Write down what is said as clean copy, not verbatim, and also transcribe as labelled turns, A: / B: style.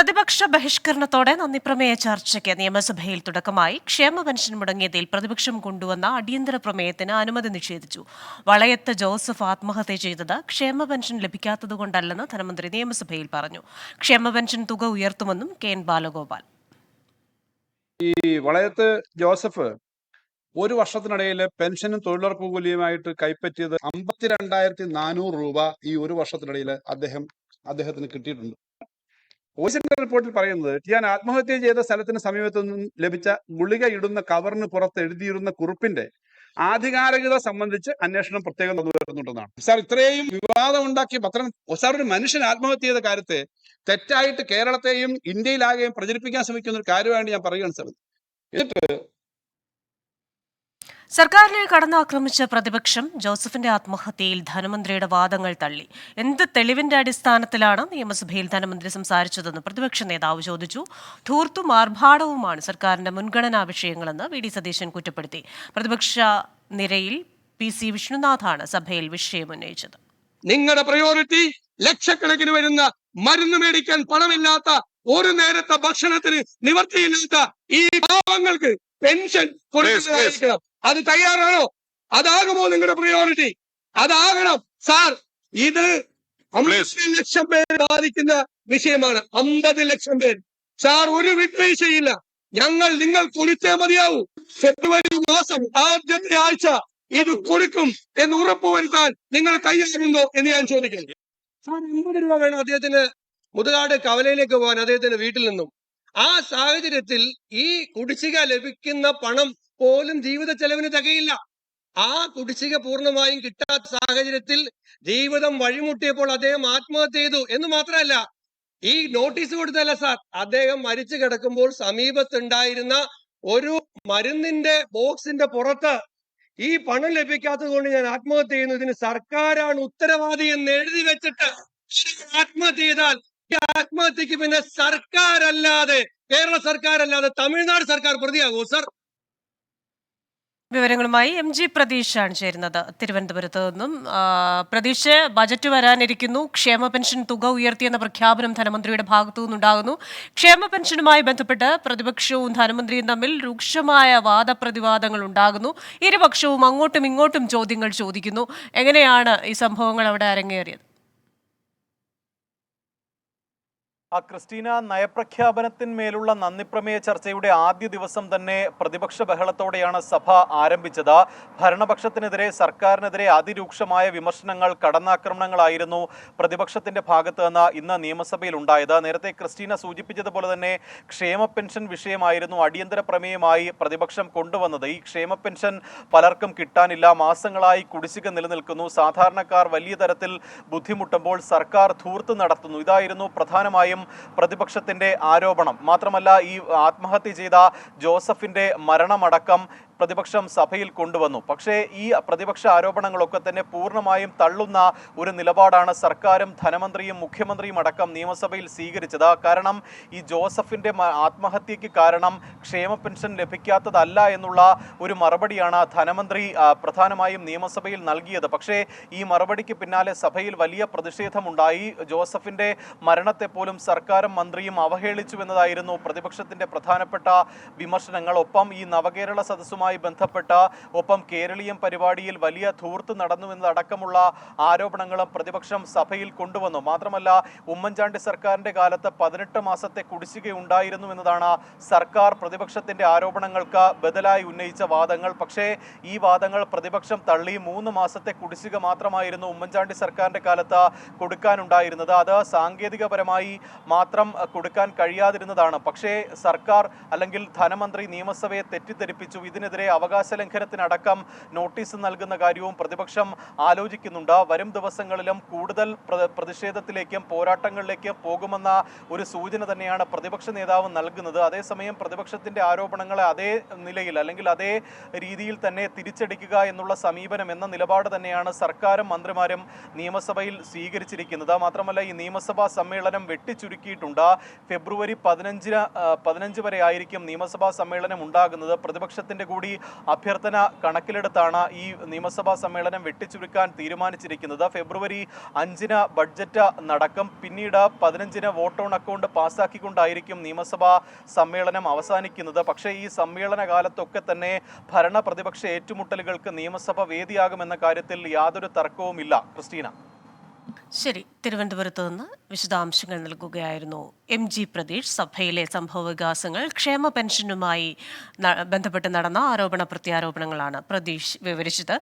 A: പ്രതിപക്ഷ ബഹിഷ്കരണത്തോടെ നന്ദിപ്രമേയ ചർച്ചയ്ക്ക് നിയമസഭയിൽ തുടക്കമായി. ക്ഷേമ പെൻഷൻ മുടങ്ങിയതിൽ പ്രതിപക്ഷം കൊണ്ടുവന്ന അടിയന്തര പ്രമേയത്തിന് അനുമതി നിഷേധിച്ചു. വളയത്ത് ജോസഫ് ആത്മഹത്യ ചെയ്തത് ക്ഷേമ പെൻഷൻ ലഭിക്കാത്തതുകൊണ്ടല്ലെന്ന് ധനമന്ത്രി നിയമസഭയിൽ പറഞ്ഞു. ക്ഷേമ പെൻഷൻ തുക ഉയർത്തുമെന്നും കെ എൻ ബാലഗോപാൽ.
B: ഈ വളയത്ത് ജോസഫ് ഒരു വർഷത്തിനിടയിൽ പെൻഷനും തൊഴിലുറപ്പ് കൂലിയുമായിട്ട് കൈപ്പറ്റിയത് 52,400 രൂപ ഈ ഒരു വർഷത്തിനിടയിൽ അദ്ദേഹത്തിന് കിട്ടിയിട്ടുണ്ട്. ഓസിന്റെ റിപ്പോർട്ടിൽ പറയുന്നത് ഞാൻ ആത്മഹത്യ ചെയ്ത സ്ഥലത്തിന് സമീപത്തു നിന്നും ലഭിച്ച ഗുളിക ഇടുന്ന കവറിന് പുറത്ത് എഴുതിയിരുന്ന കുറിപ്പിന്റെ ആധികാരികത സംബന്ധിച്ച് അന്വേഷണം പ്രത്യേകം വരുന്നുണ്ടെന്നാണ്. സാർ, ഇത്രയും വിവാദം ഉണ്ടാക്കിയ പത്രം സാർ ഒരു മനുഷ്യൻ ആത്മഹത്യ ചെയ്ത കാര്യത്തെ തെറ്റായിട്ട് കേരളത്തെയും ഇന്ത്യയിലാകെയും പ്രചരിപ്പിക്കാൻ ശ്രമിക്കുന്ന ഒരു കാര്യമായിട്ട് ഞാൻ പറയുകയാണ് സാർ. എന്നിട്ട്
A: സർക്കാരിനെ കടന്നാക്രമിച്ച പ്രതിപക്ഷം ജോസഫിന്റെ ആത്മഹത്യയിൽ ധനമന്ത്രിയുടെ വാദങ്ങൾ തള്ളി. എന്ത് തെളിവിന്റെ അടിസ്ഥാനത്തിലാണ് നിയമസഭയിൽ ധനമന്ത്രി സംസാരിച്ചതെന്ന് പ്രതിപക്ഷ നേതാവ് ചോദിച്ചു. ധൂർത്തും ആർഭാടവുമാണ് സർക്കാരിന്റെ മുൻഗണനാ വിഷയങ്ങളെന്ന് വി ഡി സതീശൻ കുറ്റപ്പെടുത്തി. പ്രതിപക്ഷ നിരയിൽ PC വിഷ്ണുനാഥാണ് സഭയിൽ വിഷയമുന്നയിച്ചത്.
C: നിങ്ങളുടെ പ്രയോറിറ്റി ലക്ഷക്കണക്കിന് വരുന്ന മരുന്ന് മേടിക്കാൻ പണമില്ലാത്ത, ഒരു നേരത്തെ ഭക്ഷണത്തിന് നിവർത്തിയില്ലാത്ത ഈ പാവങ്ങൾക്ക് പെൻഷൻ കൊടുക്കുന്നതായിരിക്കണം. അത് തയ്യാറാണോ? അതാകുമോ നിങ്ങളുടെ പ്രയോറിറ്റി? അതാകണം സാർ. ഇത് 50 ലക്ഷം പേര് ബാധിക്കുന്ന വിഷയമാണ്. 50 ലക്ഷം പേര് സാർ. ഒരു വിട്ടുവീഴ്ചയില്ല. നിങ്ങൾ കൊടുത്തേ മതിയാവൂ. ഫെബ്രുവരി മാസം ആദ്യത്തെ ആഴ്ച ഇത് കൊടുക്കും എന്ന് ഉറപ്പുവരുത്താൻ നിങ്ങൾ തയ്യാറുണ്ടോ എന്ന് ഞാൻ ചോദിക്കുന്നു. സാർ, 50 രൂപ വേണം അദ്ദേഹത്തിന് മുതുകാട് കവലയിലേക്ക് പോകാൻ അദ്ദേഹത്തിന്റെ വീട്ടിൽ നിന്നും. ആ സാഹചര്യത്തിൽ ഈ കുടിശ്ശിക ലഭിക്കുന്ന പണം പോലും ജീവിത ചെലവിന് തികയില്ല. ആ കുടിശ്ശിക പൂർണ്ണമായും കിട്ടാത്ത സാഹചര്യത്തിൽ ജീവിതം വഴിമുട്ടിയപ്പോൾ അദ്ദേഹം ആത്മഹത്യ ചെയ്തു എന്ന് മാത്രമല്ല, ഈ നോട്ടീസ് കൊടുത്തല്ല സാർ, അദ്ദേഹം മരിച്ചു കിടക്കുമ്പോൾ സമീപത്തുണ്ടായിരുന്ന ഒരു മരുന്നിന്റെ ബോക്സിന്റെ പുറത്ത് ഈ പണം ലഭിക്കാത്തത് കൊണ്ട് ഞാൻ ആത്മഹത്യ ചെയ്യുന്നു, ഇതിന് സർക്കാരാണ് ഉത്തരവാദി എന്ന് എഴുതി വെച്ചിട്ട് ആത്മഹത്യ ചെയ്താൽ ഈ ആത്മഹത്യക്ക് പിന്നെ സർക്കാരല്ലാതെ, കേരള സർക്കാരല്ലാതെ തമിഴ്നാട് സർക്കാർ പ്രതിയാകുമോ സാർ?
A: വിവരങ്ങളുമായി MG പ്രതീഷാണ് ചേരുന്നത് തിരുവനന്തപുരത്ത് നിന്നും. പ്രതീഷ്, ബജറ്റ് വരാനിരിക്കുന്നു. ക്ഷേമ പെൻഷൻ തുക ഉയർത്തിയെന്ന പ്രഖ്യാപനം ധനമന്ത്രിയുടെ ഭാഗത്തു നിന്നുണ്ടാകുന്നു. ക്ഷേമ പെൻഷനുമായി ബന്ധപ്പെട്ട് പ്രതിപക്ഷവും ധനമന്ത്രിയും തമ്മിൽ രൂക്ഷമായ വാദപ്രതിവാദങ്ങൾ ഉണ്ടാകുന്നു. ഇരുപക്ഷവും അങ്ങോട്ടും ഇങ്ങോട്ടും ചോദ്യങ്ങൾ ചോദിക്കുന്നു. എങ്ങനെയാണ് ഈ സംഭവങ്ങൾ അവിടെ അരങ്ങേറിയത്?
D: ക്രിസ്റ്റീന, നയപ്രഖ്യാപനത്തിന്മേലുള്ള നന്ദിപ്രമേയ ചർച്ചയുടെ ആദ്യ ദിവസം തന്നെ പ്രതിപക്ഷ ബഹളത്തോടെയാണ് സഭ ആരംഭിച്ചത്. ഭരണപക്ഷത്തിനെതിരെ, സർക്കാരിനെതിരെ അതിരൂക്ഷമായ വിമർശനങ്ങൾ, കടന്നാക്രമണങ്ങളായിരുന്നു പ്രതിപക്ഷത്തിന്റെ ഭാഗത്ത് നിന്ന് ഇന്ന് നിയമസഭയിൽ ഉണ്ടായത്. നേരത്തെ ക്രിസ്റ്റീന സൂചിപ്പിച്ചതുപോലെ തന്നെ ക്ഷേമ പെൻഷൻ വിഷയമായിരുന്നു അടിയന്തര പ്രമേയമായി പ്രതിപക്ഷം കൊണ്ടുവന്നത്. ഈ ക്ഷേമ പെൻഷൻ പലർക്കും കിട്ടാനില്ല, മാസങ്ങളായി കുടിശ്ശിക നിലനിൽക്കുന്നു, സാധാരണക്കാർ വലിയ തരത്തിൽ ബുദ്ധിമുട്ടുമ്പോൾ സർക്കാർ ധൂർത്ത് നടത്തുന്നു. ഇതായിരുന്നു പ്രധാനമായും പ്രതിപക്ഷത്തിന്റെ ആരോപണം. മാത്രമല്ല, ഈ ആത്മഹത്യ ചെയ്ത ജോസഫിന്റെ മരണമടക്കം പ്രതിപക്ഷം സഭയിൽ കൊണ്ടുവന്നു. പക്ഷേ ഈ പ്രതിപക്ഷ ആരോപണങ്ങളൊക്കെ തന്നെ പൂർണ്ണമായും തള്ളുന്ന ഒരു നിലപാടാണ് സർക്കാരും ധനമന്ത്രിയും മുഖ്യമന്ത്രിയും അടക്കം നിയമസഭയിൽ സ്വീകരിച്ചത്. കാരണം ഈ ജോസഫിന്റെ ആത്മഹത്യക്ക് കാരണം ക്ഷേമ പെൻഷൻ ലഭിക്കാത്തതല്ല എന്നുള്ള ഒരു മറുപടിയാണ് ധനമന്ത്രി പ്രധാനമായും നിയമസഭയിൽ നൽകിയത്. പക്ഷേ ഈ മറുപടിക്ക് പിന്നാലെ സഭയിൽ വലിയ പ്രതിഷേധമുണ്ടായി. ജോസഫിന്റെ മരണത്തെ പോലും സർക്കാരും മന്ത്രിയും അവഹേളിച്ചു എന്നതായിരുന്നു പ്രതിപക്ഷത്തിന്റെ പ്രധാനപ്പെട്ട വിമർശനങ്ങൾ. ഒപ്പം ഈ നവകേരള സദസ്സുമായി ബന്ധപ്പെട്ട, ഒപ്പം കേരളീയം പരിപാടിയിൽ വലിയ ധൂർത്ത് നടന്നു എന്നതടക്കമുള്ള ആരോപണങ്ങളും പ്രതിപക്ഷം സഭയിൽ കൊണ്ടുവന്നു. മാത്രമല്ല, ഉമ്മൻചാണ്ടി സർക്കാരിന്റെ കാലത്ത് 18 മാസത്തെ കുടിശ്ശിക ഉണ്ടായിരുന്നു എന്നതാണ് സർക്കാർ പ്രതിപക്ഷത്തിന്റെ ആരോപണങ്ങൾക്ക് ബദലായി ഉന്നയിച്ച വാദങ്ങൾ. പക്ഷേ ഈ വാദങ്ങൾ പ്രതിപക്ഷം തള്ളി. 3 മാസത്തെ കുടിശ്ശിക മാത്രമായിരുന്നു ഉമ്മൻചാണ്ടി സർക്കാരിന്റെ കാലത്ത് കൊടുക്കാനുണ്ടായിരുന്നത്. അത് സാങ്കേതികപരമായി മാത്രം കൊടുക്കാൻ കഴിയാതിരുന്നതാണ്. പക്ഷേ സർക്കാർ അല്ലെങ്കിൽ ധനമന്ത്രി നിയമസഭയെ തെറ്റിദ്ധരിപ്പിച്ചു. ഇതിനെതിരെ അവകാശ ലംഘനത്തിനടക്കം നോട്ടീസ് നൽകുന്ന കാര്യവും പ്രതിപക്ഷം ആലോചിക്കുന്നുണ്ട്. വരും ദിവസങ്ങളിലും കൂടുതൽ പ്രതിഷേധത്തിലേക്കും പോരാട്ടങ്ങളിലേക്കും പോകുമെന്ന ഒരു സൂചന തന്നെയാണ് പ്രതിപക്ഷ നേതാവ് നൽകുന്നത്. അതേസമയം പ്രതിപക്ഷത്തിന്റെ ആരോപണങ്ങളെ അതേ നിലയിൽ അല്ലെങ്കിൽ അതേ രീതിയിൽ തന്നെ തിരിച്ചടിക്കുക എന്നുള്ള സമീപനം എന്ന നിലപാട് തന്നെയാണ് സർക്കാരും മന്ത്രിമാരും നിയമസഭയിൽ സ്വീകരിച്ചിരിക്കുന്നത്. മാത്രമല്ല, ഈ നിയമസഭാ സമ്മേളനം വെട്ടിച്ചുരുക്കിയിട്ടുണ്ട്. ഫെബ്രുവരി 15 വരെ ആയിരിക്കും നിയമസഭാ സമ്മേളനം ഉണ്ടാകുന്നത്. പ്രതിപക്ഷത്തിന്റെ കൂടി കൂടി അഭ്യർത്ഥന കണക്കിലെടുത്താണ് ഈ നിയമസഭാ സമ്മേളനം വെട്ടിച്ചുരുക്കാൻ തീരുമാനിച്ചിരിക്കുന്നത്. ഫെബ്രുവരി 5-ന് ബഡ്ജറ്റ് നടക്കും. പിന്നീട് 15-ന് വോട്ട് ഓൺ അക്കൗണ്ട് പാസ്സാക്കിക്കൊണ്ടായിരിക്കും നിയമസഭാ സമ്മേളനം അവസാനിക്കുന്നത്. പക്ഷേ ഈ സമ്മേളന കാലത്തൊക്കെ തന്നെ ഭരണ പ്രതിപക്ഷ ഏറ്റുമുട്ടലുകൾക്ക് നിയമസഭ വേദിയാകുമെന്ന കാര്യത്തിൽ യാതൊരു തർക്കവുമില്ല. ക്രിസ്റ്റീന.
A: ശരി, തിരുവനന്തപുരത്ത് നിന്ന് വിശദാംശങ്ങൾ നൽകുകയായിരുന്നു MG പ്രതീഷ്. സഭയിലെ സംഭവ വികാസങ്ങൾ, ക്ഷേമ പെൻഷനുമായി ബന്ധപ്പെട്ട് നടന്ന ആരോപണ പ്രത്യാരോപണങ്ങളാണ് പ്രതീഷ് വിവരിച്ചത്.